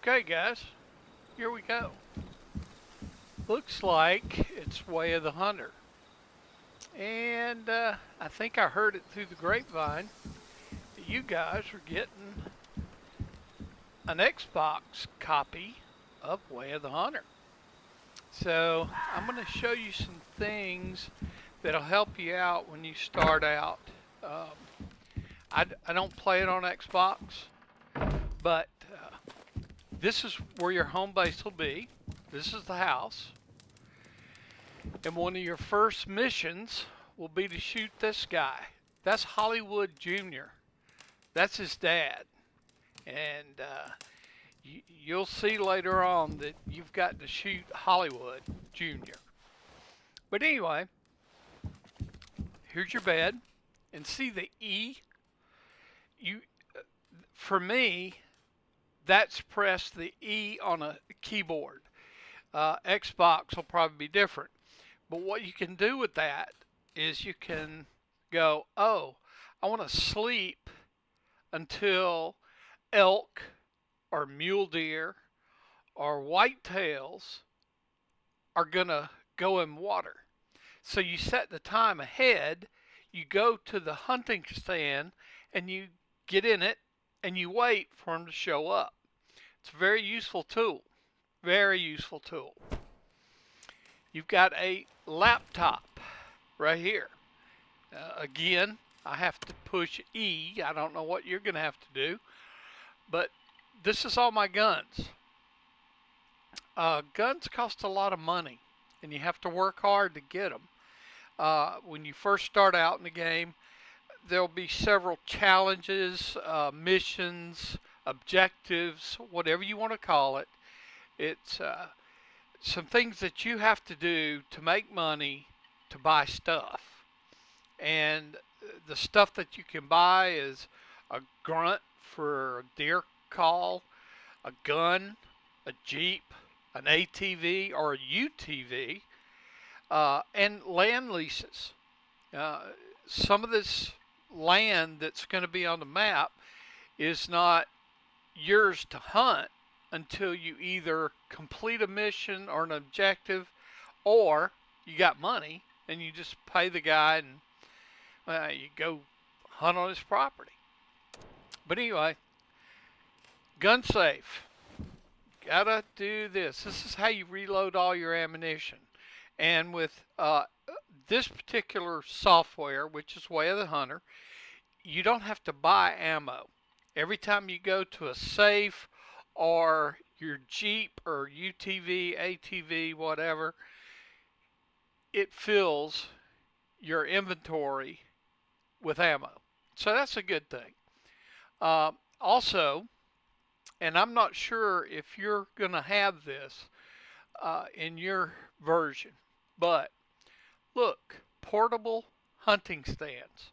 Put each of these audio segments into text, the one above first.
Okay, guys, here we go. Looks like it's Way of the Hunter. And I think I heard it through the grapevine that you guys are getting an Xbox copy of Way of the Hunter. So I'm going to show you some things that'll help you out when you start out. I don't play it on Xbox, but this is where your home base will be. This is the house. And one of your first missions will be to shoot this guy. That's Hollywood Jr. That's his dad. And you'll see later on that you've got to shoot Hollywood Jr. But anyway, here's your bed. And see the E? You, for me, that's press the E on a keyboard. Xbox will probably be different. But what you can do with that is you can go, oh, I want to sleep until elk or mule deer or whitetails are going to go in water. So you set the time ahead, you go to the hunting stand and you get in it and you wait for them to show up. It's a very useful tool. Very useful tool. You've got a laptop right here. Again, I have to push E. I don't know what you're going to have to do, but this is all my guns. Guns cost a lot of money, and you have to work hard to get them. When you first start out in the game, there'll be several challenges, missions, objectives, whatever you want to call it. It's some things that you have to do to make money to buy stuff. And the stuff that you can buy is a grunt for a deer call, a gun, a Jeep, an ATV or a UTV, and land leases. Some of this land that's going to be on the map is not yours to hunt until you either complete a mission or an objective, or you got money and you just pay the guy and you go hunt on his property. But anyway, gun safe. Gotta do this. This is how you reload all your ammunition. And with this particular software, which is Way of the Hunter, you don't have to buy ammo. Every time you go to a safe or your Jeep or UTV, ATV, whatever, it fills your inventory with ammo. So that's a good thing. Also, and I'm not sure if you're going to have this in your version, but look, portable hunting stands.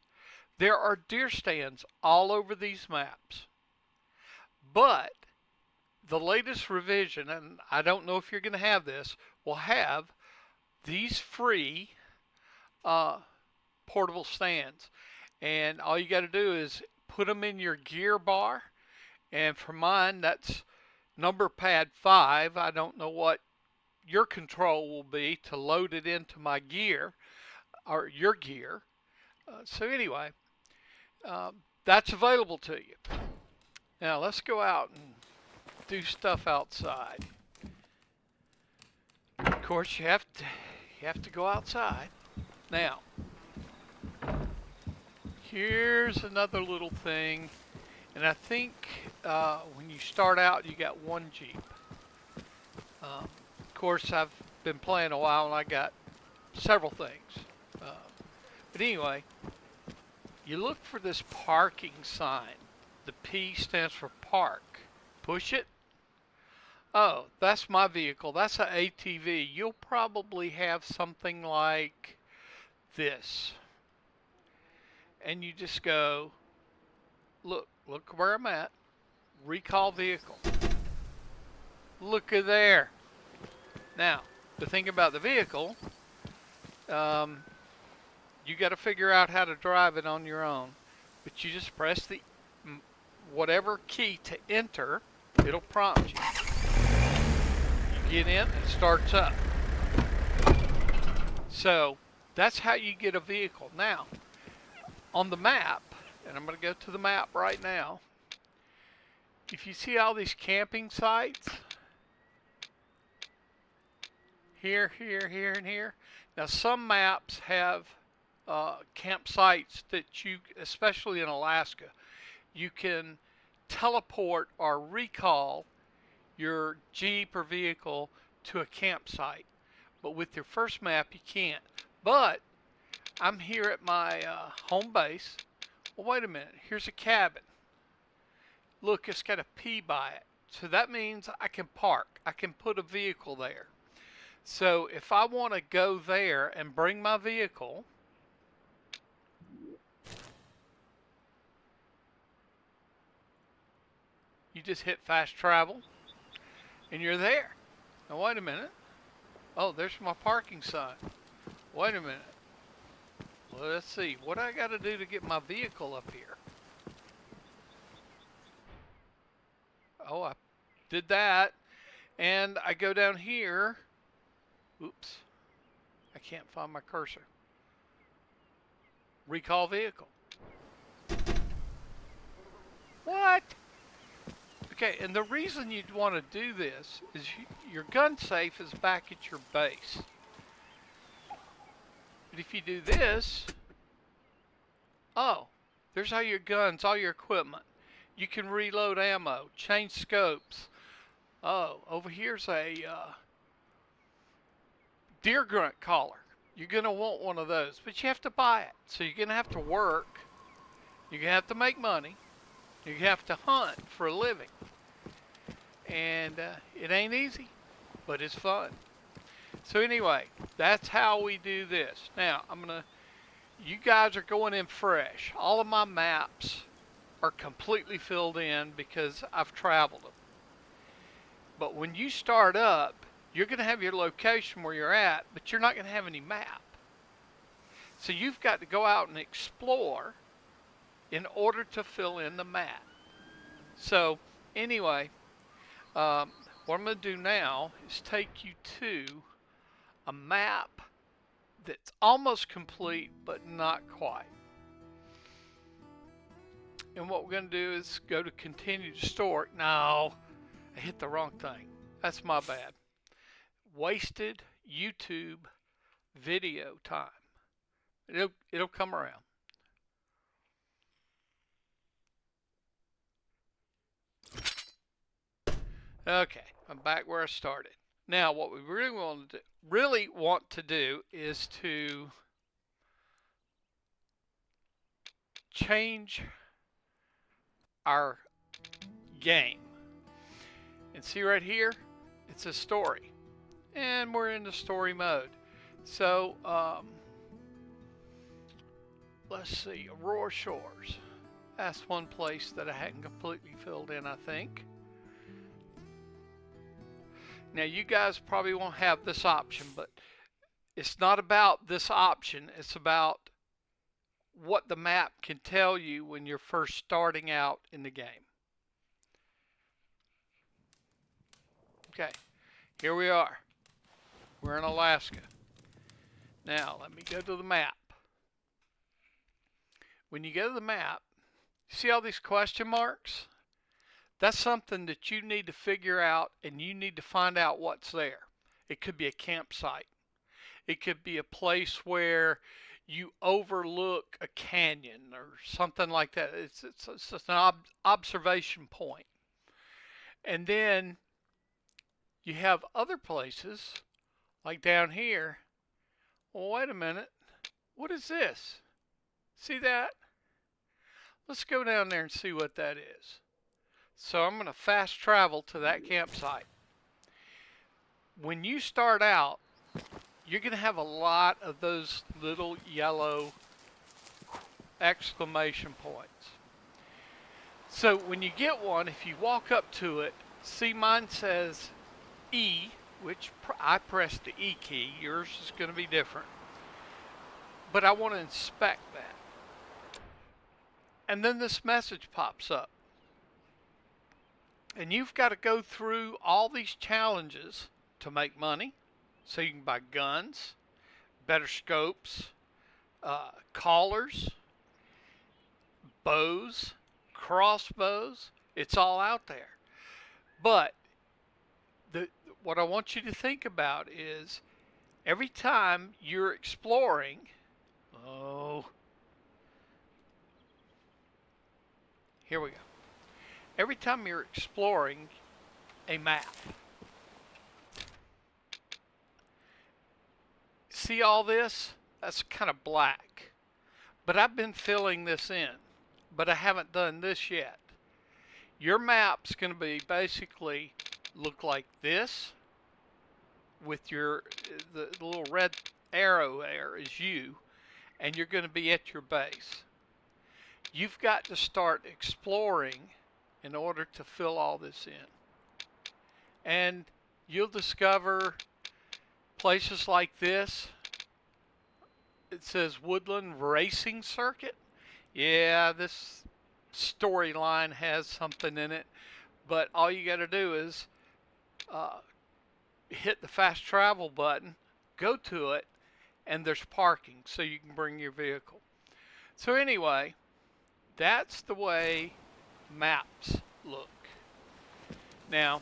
There are deer stands all over these maps. But the latest revision, and I don't know if you're going to have this, will have these free portable stands. And all you got to do is put them in your gear bar. And for mine, that's number pad 5. I don't know what your control will be to load it into my gear or your gear. So anyway, that's available to you. Now let's go out and do stuff outside. Of course, you have to go outside. Now, here's another little thing, and I think when you start out, you got one Jeep. Of course, I've been playing a while, and I got several things. But anyway, you look for this parking sign. The P stands for park. Push it. Oh, that's my vehicle. That's an ATV. You'll probably have something like this. And you just go, look where I'm at. Recall vehicle. Look at there. Now, the thing about the vehicle, you got to figure out how to drive it on your own. But you just press the whatever key to enter, it'll prompt you. get in, it starts up. So that's how you get a vehicle. Now, on the map, and I'm going to go to the map right now, if you see all these camping sites, here, here, here, and here. Now, some maps have campsites that you, especially in Alaska, you can teleport or recall your Jeep or vehicle to a campsite. But with your first map, you can't. But I'm here at my home base. Well, wait a minute. Here's a cabin. Look, it's got a P by it. So that means I can park. I can put a vehicle there. So if I want to go there and bring my vehicle, you just hit fast travel and you're there. Now wait a minute. Oh, there's my parking sign. Wait a minute. Well, let's see. What do I got to do to get my vehicle up here? Oh, I did that. And I go down here. Oops. I can't find my cursor. Recall vehicle. What? Okay, and the reason you'd want to do this is your gun safe is back at your base. But if you do this, oh, there's all your guns, all your equipment. You can reload ammo, change scopes. Oh, over here's a deer grunt collar. You're going to want one of those, but you have to buy it. So you're going to have to work. You're going to have to make money. You have to hunt for a living. And it ain't easy, but it's fun. So anyway, that's how we do this. Now, you guys are going in fresh. All of my maps are completely filled in because I've traveled them. But when you start up, you're going to have your location where you're at, but you're not going to have any map. So you've got to go out and explore in order to fill in the map. So anyway, what I'm going to do now is take you to a map that's almost complete, but not quite. And what we're going to do is go to continue to store. No, I hit the wrong thing. That's my bad. Wasted YouTube video time. It'll come around. Okay, I'm back where I started. Now, what we really want to do is to change our game. And see right here, it's a story. And we're in the story mode. So, let's see, Aurora Shores. That's one place that I hadn't completely filled in, I think. Now, you guys probably won't have this option, but it's not about this option. It's about what the map can tell you when you're first starting out in the game. Okay, here we are. We're in Alaska. Now, let me go to the map. When you go to the map, see all these question marks? That's something that you need to figure out, and you need to find out what's there. It could be a campsite. It could be a place where you overlook a canyon or something like that. It's just an observation point. And then you have other places, like down here. Well, wait a minute. What is this? See that? Let's go down there and see what that is. So I'm going to fast travel to that campsite. When you start out, you're going to have a lot of those little yellow exclamation points. So when you get one, if you walk up to it, see mine says E, which I pressed the E key. Yours is going to be different. But I want to inspect that. And then this message pops up. And you've got to go through all these challenges to make money, so you can buy guns, better scopes, collars, bows, crossbows. It's all out there. But the what I want you to think about is every time you're exploring, oh, here we go. Every time you're exploring a map, see all this? That's kind of black. But I've been filling this in, but I haven't done this yet. Your map's going to be basically look like this with the little red arrow there is you, and you're going to be at your base. You've got to start exploring in order to fill all this in. And you'll discover places like this. It says Woodland Racing Circuit. Yeah, this storyline has something in it, but all you got to do is hit the fast travel button, go to it, and there's parking so you can bring your vehicle. So anyway, that's the way maps look. Now,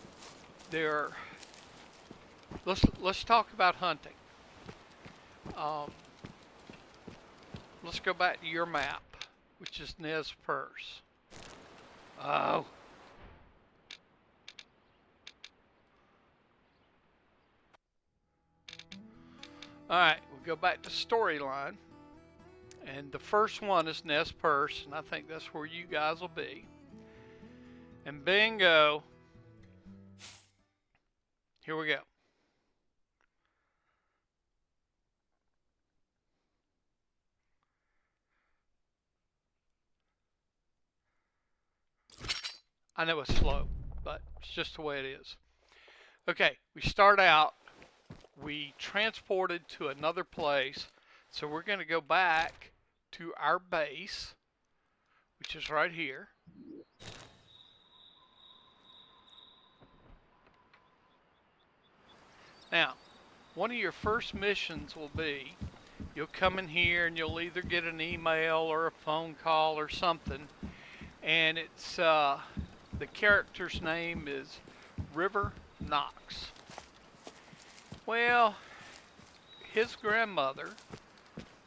let's talk about hunting. Let's go back to your map, which is Nez Perce. Oh. Alright, we'll go back to storyline. And the first one is Nez Perce, and I think that's where you guys will be. And bingo. Here we go. I know it's slow, but it's just the way it is. Okay, we start out. We transported to another place. So we're going to go back to our base, which is right here. Now, one of your first missions will be, you'll come in here and you'll either get an email or a phone call or something. And it's, the character's name is River Knox. Well, his grandmother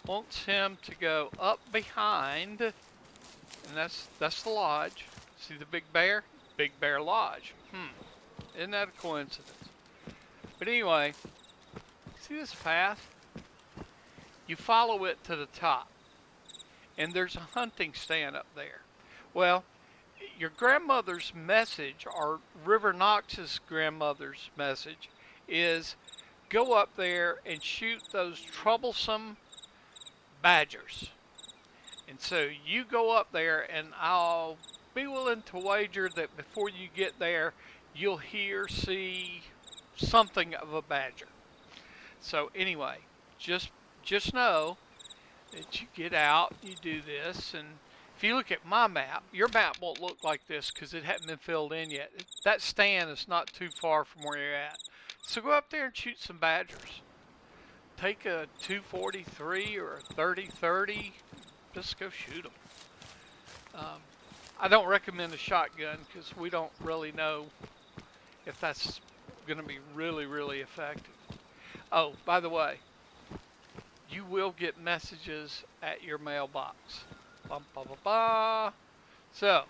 wants him to go up behind, and that's the lodge. See the big bear? Big Bear Lodge. Isn't that a coincidence? But anyway, see this path? You follow it to the top, and there's a hunting stand up there. Well, your grandmother's message, or River Knox's grandmother's message, is go up there and shoot those troublesome badgers. And so you go up there, and I'll be willing to wager that before you get there, you'll see something of a badger. So anyway, just know that you get out, you do this, and if you look at my map, your map won't look like this because it hasn't been filled in yet. That stand is not too far from where you're at. So go up there and shoot some badgers. Take a 243 or a 30-30. Just go shoot them. I don't recommend a shotgun because we don't really know if that's going to be really, really effective. Oh, by the way, you will get messages at your mailbox. Bum, ba, ba, ba. So,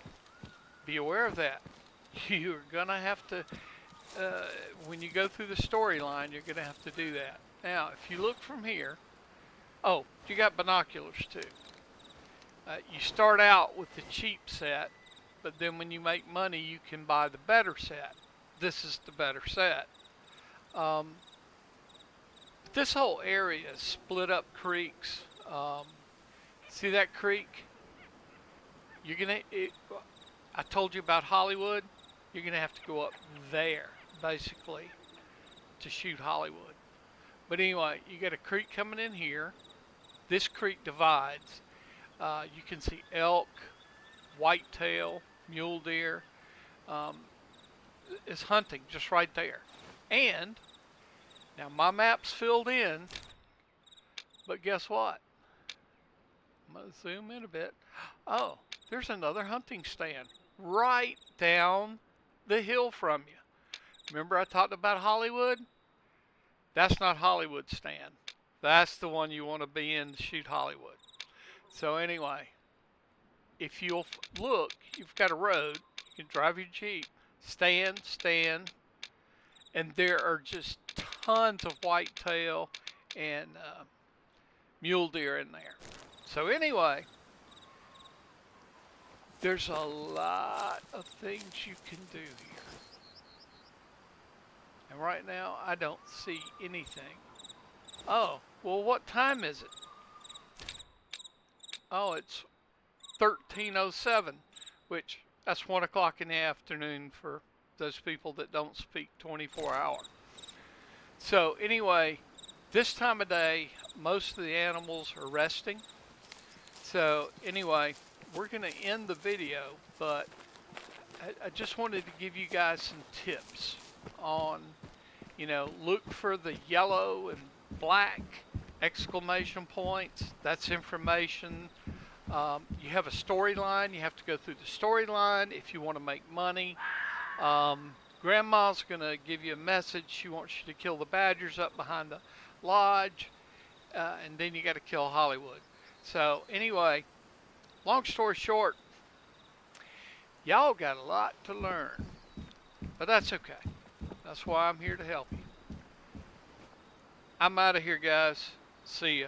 be aware of that. You're going to have to, when you go through the storyline, you're going to have to do that. Now, if you look from here, oh, you got binoculars too. You start out with the cheap set, but then when you make money, you can buy the better set. This is the better set. This whole area is split up creeks. See that creek? I told you about Hollywood. You're gonna have to go up there, basically, to shoot Hollywood. But anyway, you got a creek coming in here. This creek divides. You can see elk, whitetail, mule deer. Is hunting just right there. And Now my map's filled in, but guess what? I'm going to zoom in a bit. Oh, there's another hunting stand right down the hill from you. Remember I talked about Hollywood? That's not Hollywood stand. That's the one you want to be in to shoot Hollywood. So anyway, if you'll look, you've got a road. You can drive your Jeep. Stand, and there are just tons of whitetail and mule deer in there. So anyway, there's a lot of things you can do here. And right now, I don't see anything. Oh, well, what time is it? Oh, it's 13:07, which that's 1 o'clock in the afternoon for those people that don't speak 24-hour. So anyway, this time of day, most of the animals are resting. So anyway, we're going to end the video, but I just wanted to give you guys some tips on, look for the yellow and black exclamation points. That's information. You have a storyline. You have to go through the storyline if you want to make money. Grandma's going to give you a message. She wants you to kill the badgers up behind the lodge, and then you got to kill Hollywood. So anyway, long story short, y'all got a lot to learn, but that's okay. That's why I'm here to help you. I'm out of here, guys. See ya.